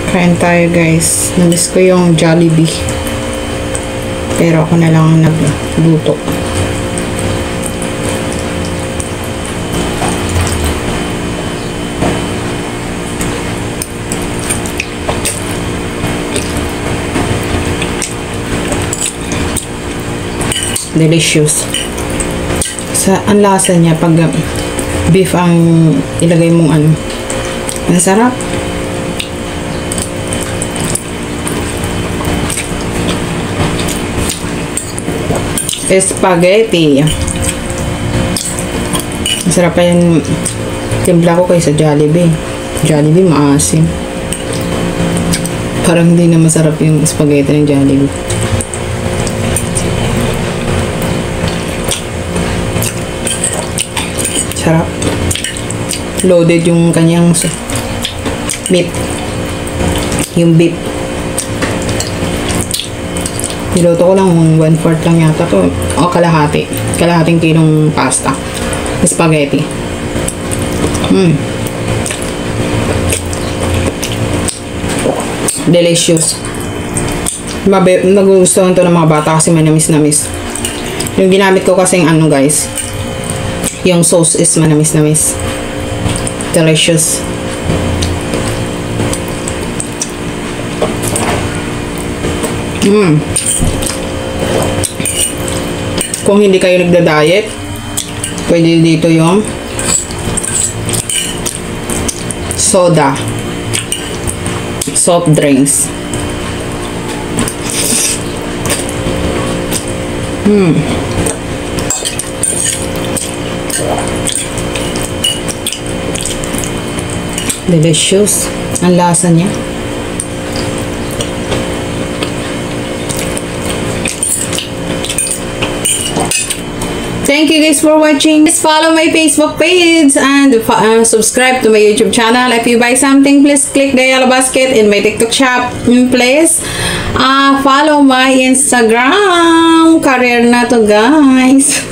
Kain tayo guys. Namiss ko yung Jollibee. Pero ako na lang nagluto. Delicious. Ang lasa niya pag beef ang ilagay mong ano. Ang sarap. Spaghetti. Masarap pa yung timpla ko kaysa Jollibee. Jollibee maasim. Parang hindi na masarap yung spaghetti ng Jollibee. Sarap. Loaded yung kanyang beef. Yung beef. Niluto ko lang 1/4 lang yata to. O kalahati. Kalahating kilong pasta. Spaghetti. Delicious. Nagugustuhan to ng mga bata kasi manamis-namis. Yung ginamit ko kasing ano guys, yung sauce is manamis-namis. Delicious. Kung hindi kayo nagda-diet, pwede dito yung soda, soft drinks. Delicious. Ang lasa niya. Thank you guys for watching. Please follow my Facebook page and subscribe to my YouTube channel. If you buy something, please click the yellow basket in my TikTok shop. Please follow my Instagram. Career na to guys.